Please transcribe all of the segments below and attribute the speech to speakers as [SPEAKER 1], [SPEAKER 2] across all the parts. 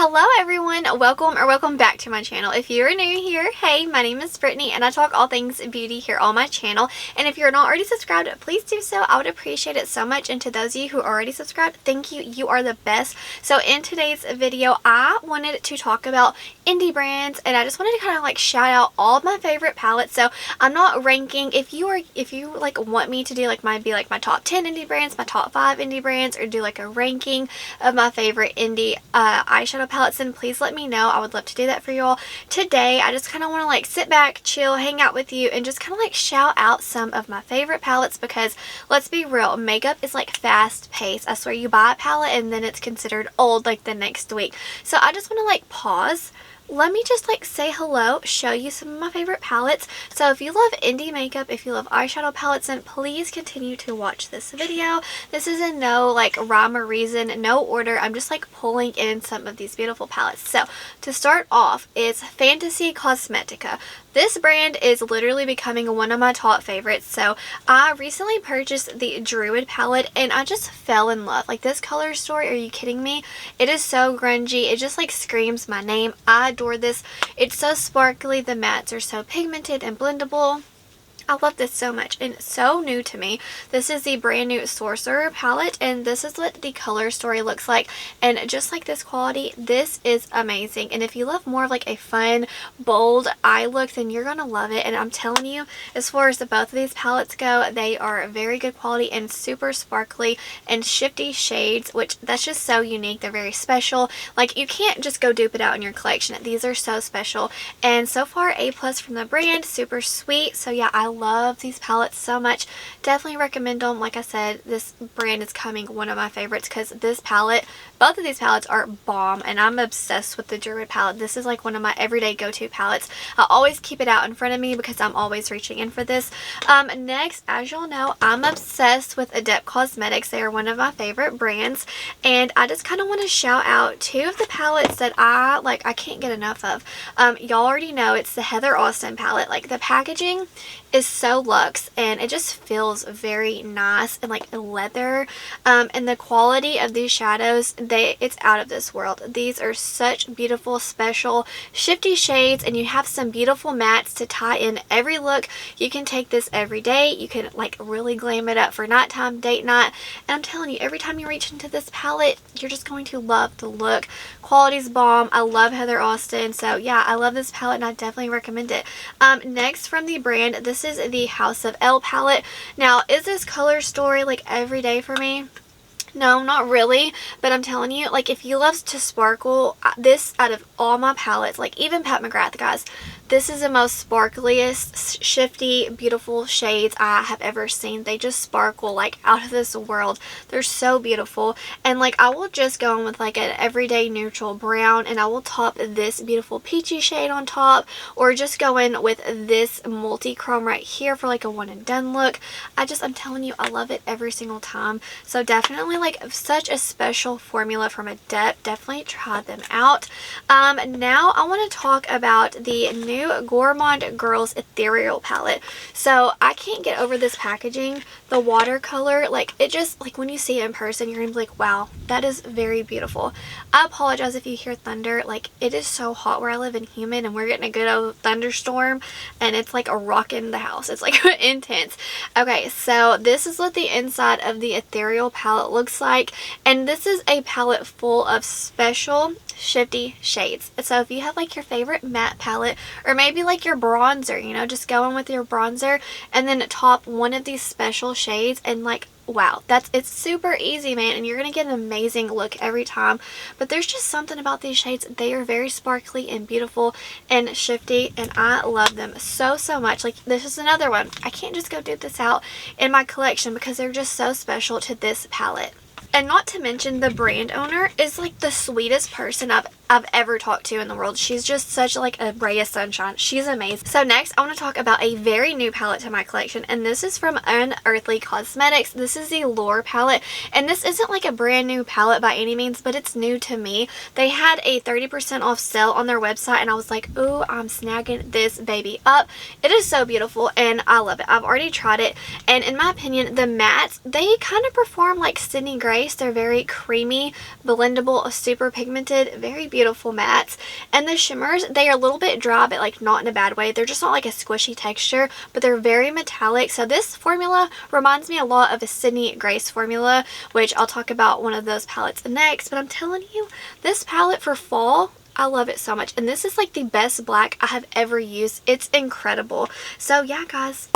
[SPEAKER 1] Hello everyone, welcome back to my channel. If you're new here, hey, my name is Brittany and I talk all things beauty here on my channel. And if you're not already subscribed, please do so. I would appreciate it so much. And to those of you who are already subscribed, thank you. You are the best. So in today's video, I wanted to talk about indie brands and I just wanted to kind of like shout out all of my favorite palettes. So I'm not ranking. If you like want me to do like my top 10 indie brands, my top 5 indie brands, or do like a ranking of my favorite indie eyeshadow palettes, and please let me know. I would love to do that for you all. Today I just kind of want to like sit back, chill, hang out with you, and just kind of like shout out some of my favorite palettes, because let's be real, makeup is like fast paced. I swear, you buy a palette and then it's considered old like the next week. So I just want to like pause. Let me just like say hello, show you some of my favorite palettes. So if you love indie makeup, if you love eyeshadow palettes, then please continue to watch this video. This is in no like rhyme or reason, no order. I'm just like pulling in some of these beautiful palettes. So to start off is Fantasy Cosmetica. This brand is literally becoming one of my top favorites. So I recently purchased the Druid palette and I just fell in love. Like, this color story, are you kidding me? It is so grungy. It just like screams my name. I adore this. It's so sparkly. The mattes are so pigmented and blendable. I love this so much, and it's so new to me. This is the brand new Sorcerer palette, and this is what the color story looks like. And just like this quality, this is amazing. And if you love more of like a fun, bold eye look, then you're gonna love it. And I'm telling you, as far as both of these palettes go, they are very good quality and super sparkly and shifty shades, which that's just so unique. They're very special. Like, you can't just go dupe it out in your collection. These are so special, and so far A+ from the brand. Super sweet. So yeah, I love these palettes so much. Definitely recommend them. Like I said, this brand is coming one of my favorites, because this palette, both of these palettes are bomb, and I'm obsessed with the Druid palette. This is like one of my everyday go-to palettes. I always keep it out in front of me because I'm always reaching in for this. Next, as y'all know, I'm obsessed with Adept Cosmetics. They are one of my favorite brands, and I just kind of want to shout out two of the palettes that I can't get enough of. Y'all already know it's the Heather Austin palette. Like, the packaging is so luxe and it just feels very nice and like leather, and the quality of these shadows, it's out of this world. These are such beautiful, special, shifty shades, and you have some beautiful mattes to tie in every look. You can take this every day. You can like really glam it up for nighttime, date night, and I'm telling you, every time you reach into this palette, you're just going to love the look. Quality's bomb. I love Heather Austin, so yeah, I love this palette and I definitely recommend it. Next from the brand, this is the House of Elle palette. Now, is this color story like every day for me? No, not really, but I'm telling you, like, if you love to sparkle, this, out of all my palettes, like even Pat McGrath, guys, this is the most sparkliest, shifty, beautiful shades I have ever seen. They just sparkle like out of this world. They're so beautiful. And like, I will just go in with like an everyday neutral brown, and I will top this beautiful peachy shade on top, or just go in with this multi-chrome right here for like a one and done look. I'm telling you, I love it every single time. So definitely like such a special formula from Adept. Definitely try them out. Now I want to talk about the new Gourmande Girls Ethereal palette. So I can't get over this packaging. The watercolor, like, it just, like, when you see it in person, you're gonna be like, wow, that is very beautiful. I apologize if you hear thunder. Like, it is so hot where I live and humid, and we're getting a good old thunderstorm, and it's like a rock in the house. It's like intense. Okay, so this is what the inside of the Ethereal palette looks like, and this is a palette full of special shifty shades. So if you have like your favorite matte palette, or maybe like your bronzer, you know, just go in with your bronzer and then top one of these special shades, and like, wow, it's super easy, man, and you're gonna get an amazing look every time. But there's just something about these shades. They are very sparkly and beautiful and shifty, and I love them so much. Like, this is another one. I can't just go dupe this out in my collection because they're just so special to this palette. And not to mention, the brand owner is like the sweetest person I've ever talked to in the world. She's just such like a ray of sunshine. She's amazing. So next, I want to talk about a very new palette to my collection, and this is from Unearthly Cosmetics. This is the Lure palette, and this isn't like a brand new palette by any means, but it's new to me. They had a 30% off sale on their website, and I was like, ooh, I'm snagging this baby up. It is so beautiful, and I love it. I've already tried it, and in my opinion, the mattes, they kind of perform like SydneyGrace SydneyGrace. They're very creamy, blendable, super pigmented, very beautiful mattes. And the shimmers, they are a little bit dry, but like not in a bad way. They're just not like a squishy texture, but they're very metallic. So this formula reminds me a lot of a SydneyGrace formula, which I'll talk about one of those palettes next. But I'm telling you, this palette for fall, I love it so much. And this is like the best black I have ever used. It's incredible. So yeah, guys,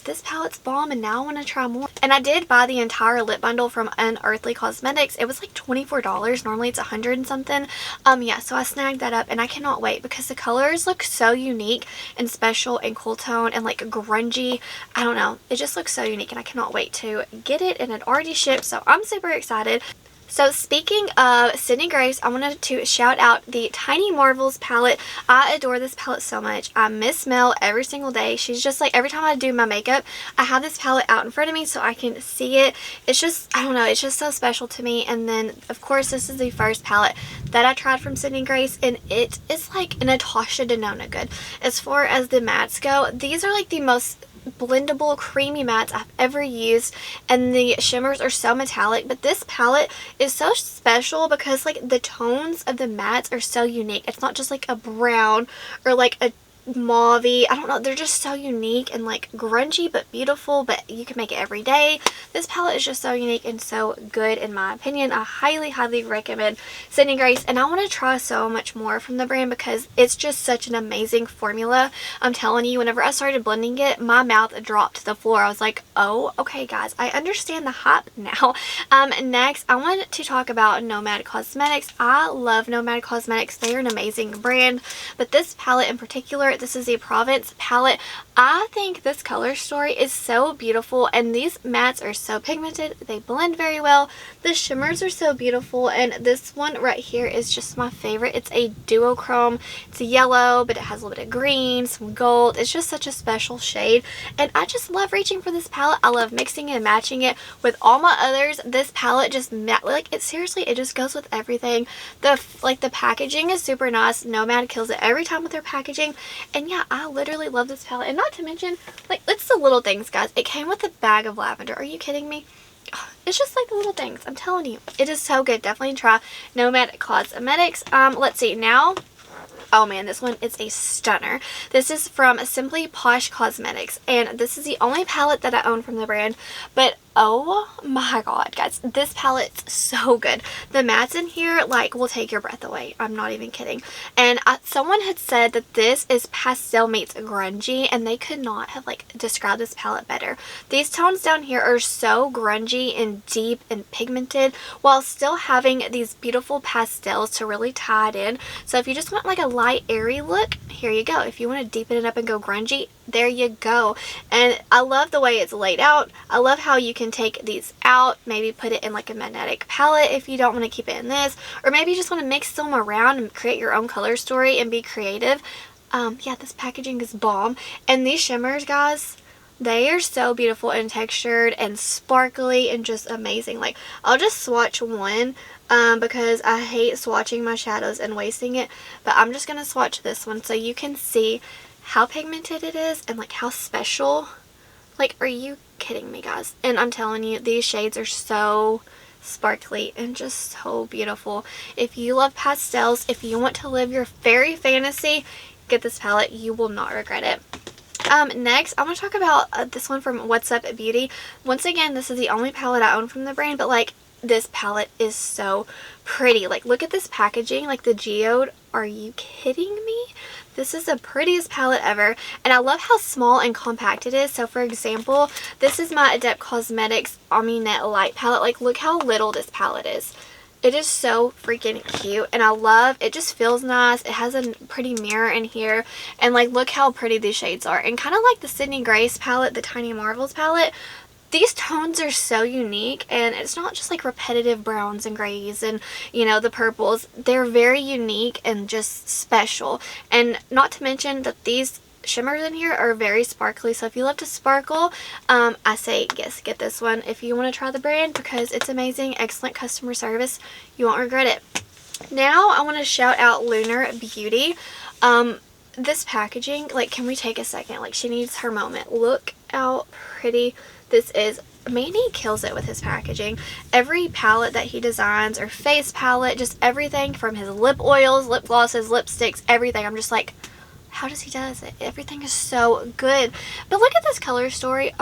[SPEAKER 1] this palette's bomb, and now I want to try more. And I did buy the entire lip bundle from Unearthly Cosmetics. It was like $24. Normally it's $100 and something. Yeah, so I snagged that up, and I cannot wait because the colors look so unique and special and cool tone and like grungy. I don't know. It just looks so unique, and I cannot wait to get it, and it already shipped, so I'm super excited. So speaking of SydneyGrace, I wanted to shout out the Tiny Marvels palette. I adore this palette so much. I miss Mel every single day. She's just like, every time I do my makeup, I have this palette out in front of me so I can see it. It's just, I don't know, it's just so special to me. And then, of course, this is the first palette that I tried from SydneyGrace, and it is like Natasha Denona good. As far as the mattes go, these are like the most blendable creamy mattes I've ever used, and the shimmers are so metallic. But this palette is so special because like the tones of the mattes are so unique. It's not just like a brown or like a mauve-y. I don't know, they're just so unique and like grungy but beautiful, but you can make it every day. This palette is just so unique and so good in my opinion. I highly recommend SydneyGrace, and I want to try so much more from the brand because it's just such an amazing formula. I'm telling you, whenever I started blending it, my mouth dropped to the floor. I was like, oh, okay guys, I understand the hype now. Next, I wanted to talk about Nomad Cosmetics. I love Nomad Cosmetics. They are an amazing brand, but this palette in particular, this is the Provence palette. I think this color story is so beautiful, and these mattes are so pigmented. They blend very well. The shimmers are so beautiful, and this one right here is just my favorite. It's a duochrome. It's a yellow, but it has a little bit of green, some gold. It's just such a special shade, and I just love reaching for this palette. I love mixing and matching it with all my others. This palette just like it, seriously, it just goes with everything. The packaging is super nice. Nomad kills it every time with their packaging. And yeah, I literally love this palette. And not to mention, like, it's the little things, guys. It came with a bag of lavender. Are you kidding me? It's just like the little things. I'm telling you. It is so good. Definitely try Nomad Cosmetics. Let's see. Now, oh man, this one is a stunner. This is from Simply Posh Cosmetics, and this is the only palette that I own from the brand, but oh my god, guys, this palette's so good. The mattes in here, like, will take your breath away. I'm not even kidding. And someone had said that this is pastel meets grungy, and they could not have, like, described this palette better. These tones down here are so grungy and deep and pigmented, while still having these beautiful pastels to really tie it in. So if you just want, like, a light, airy look, here you go. If you want to deepen it up and go grungy, there you go. And I love the way it's laid out. I love how you can take these out, maybe put it in like a magnetic palette if you don't want to keep it in this, or maybe you just want to mix them around and create your own color story and be creative. Yeah, this packaging is bomb. And these shimmers, guys, they are so beautiful and textured and sparkly and just amazing. Like, I'll just swatch one because I hate swatching my shadows and wasting it, but I'm just going to swatch this one so you can see how pigmented it is and like how special. Like, are you kidding me, guys? And I'm telling you, these shades are so sparkly and just so beautiful. If you love pastels, if you want to live your fairy fantasy, get this palette. You will not regret it. Next, I want to talk about this one from What's Up Beauty. Once again, this is the only palette I own from the brand, but like, this palette is so pretty. Like, look at this packaging, like the geode. Are you kidding me? This is the prettiest palette ever, and I love how small and compact it is. So for example, this is my Adept Cosmetics Omni-Net Light palette. Like, look how little this palette is. It is so freaking cute, and I love it. Just feels nice. It has a pretty mirror in here, and like, look how pretty these shades are. And kind of like the SydneyGrace palette, the Tiny Marvels palette, these tones are so unique, and it's not just like repetitive browns and grays and, you know, the purples. They're very unique and just special. And not to mention that these shimmers in here are very sparkly. So if you love to sparkle, I say yes, get this one if you want to try the brand, because it's amazing. Excellent customer service. You won't regret it. Now I want to shout out Lunar Beauty. This packaging, like, can we take a second? Like, she needs her moment. Look how pretty this is. Manny kills it with his packaging. Every palette that he designs, or face palette, just everything from his lip oils, lip glosses, lipsticks, everything. I'm just like, how does he does it? Everything is so good. But look at this color story.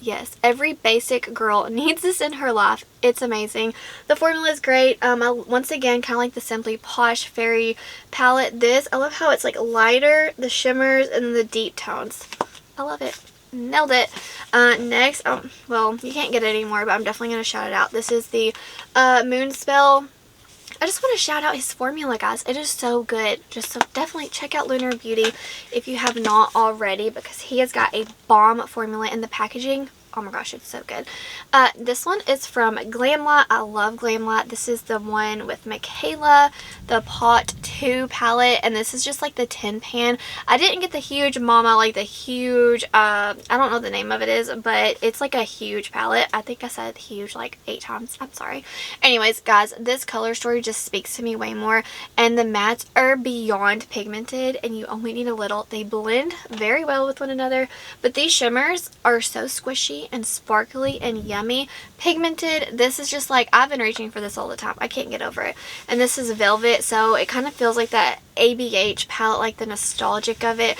[SPEAKER 1] Yes, every basic girl needs this in her life. It's amazing. The formula is great. Once again, kind of like the Simply Posh Fairy palette. I love how it's like lighter, the shimmers, and the deep tones. I love it. Nailed it. Next, well, you can't get it anymore, but I'm definitely going to shout it out. This is the Moonspell. I just want to shout out his formula, guys. It is so good. So definitely check out Lunar Beauty if you have not already, because he has got a bomb formula in the packaging. Oh my gosh, it's so good. This one is from Glamlite. I love Glamlite. This is the one with Mikayla, the Paht Two palette, and this is just like the tin pan. I didn't get the huge mama, like the huge, I don't know what the name of it is, but it's like a huge palette. I think I said huge like 8 times. I'm sorry. Anyways, guys, this color story just speaks to me way more, and the mattes are beyond pigmented, and you only need a little. They blend very well with one another, but these shimmers are so squishy and sparkly and yummy. Pigmented, this is just like, I've been reaching for this all the time. I can't get over it. And this is velvet, so it kind of feels like that ABH palette, like the nostalgic of it.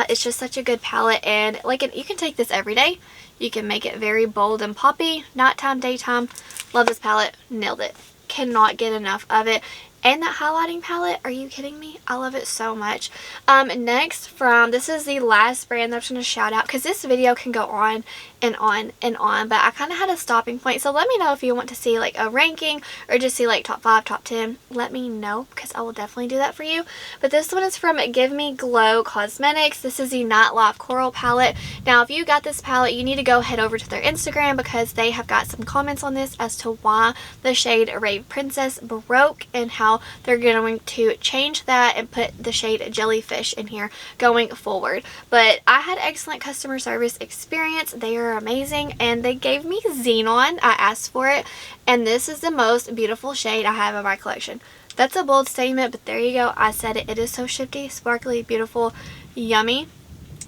[SPEAKER 1] It's just such a good palette, and like you can take this every day. You can make it very bold and poppy, nighttime, daytime. Love this palette. Nailed it. Cannot get enough of it. And that highlighting palette, are you kidding me? I love it so much. Next, this is the last brand that I'm just going to shout out, because this video can go on and on and on, but I kind of had a stopping point. So let me know if you want to see like a ranking, or just see like top 5, top 10. Let me know, because I will definitely do that for you. But this one is from Give Me Glow Cosmetics. This is the Nightlife Coral palette. Now, if you got this palette, you need to go head over to their Instagram, because they have got some comments on this as to why the shade Rave Princess broke, and how they're going to change that and put the shade Jellyfish in here going forward. But I had excellent customer service experience. They are amazing, and they gave me Zenon. I asked for it, and this is the most beautiful shade I have in my collection. That's a bold statement, but there you go. I said it. It is so shifty, sparkly, beautiful, yummy.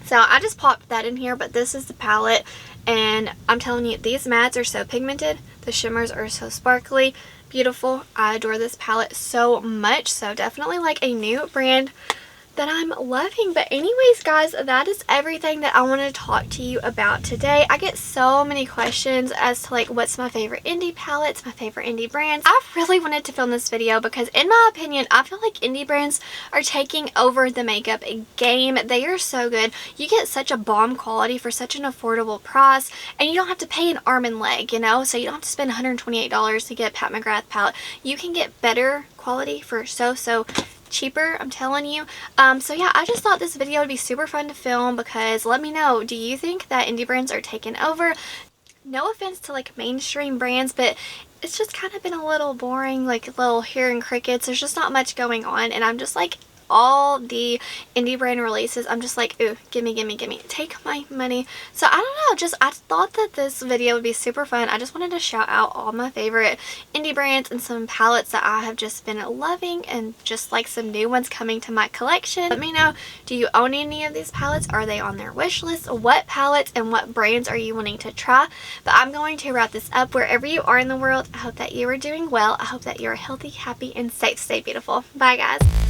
[SPEAKER 1] So I just popped that in here, but this is the palette, and I'm telling you, these mattes are so pigmented. The shimmers are so sparkly, beautiful. I adore this palette so much. So definitely like a new brand that I'm loving. But anyways, guys, that is everything that I want to talk to you about today. I get so many questions as to like what's my favorite indie palettes, my favorite indie brands. I really wanted to film this video because, in my opinion, I feel like indie brands are taking over the makeup game. They are so good. You get such a bomb quality for such an affordable price, and you don't have to pay an arm and leg, you know? So you don't have to spend $128 to get Pat McGrath palette. You can get better quality for so cheaper, I'm telling you. So yeah, I just thought this video would be super fun to film, because let me know, do you think that indie brands are taking over? No offense to like mainstream brands, but it's just kind of been a little boring, like little hearing crickets. There's just not much going on, and I'm just like, all the indie brand releases, I'm just like, ooh, gimme, take my money. So I don't know, I thought that this video would be super fun. I just wanted to shout out all my favorite indie brands and some palettes that I have just been loving, and just like some new ones coming to my collection. Let me know, do you own any of these palettes? Are they on their wish list? What palettes and what brands are you wanting to try? But I'm going to wrap this up. Wherever you are in the world, I hope that you are doing well. I hope that you're healthy, happy, and safe. Stay beautiful. Bye, guys.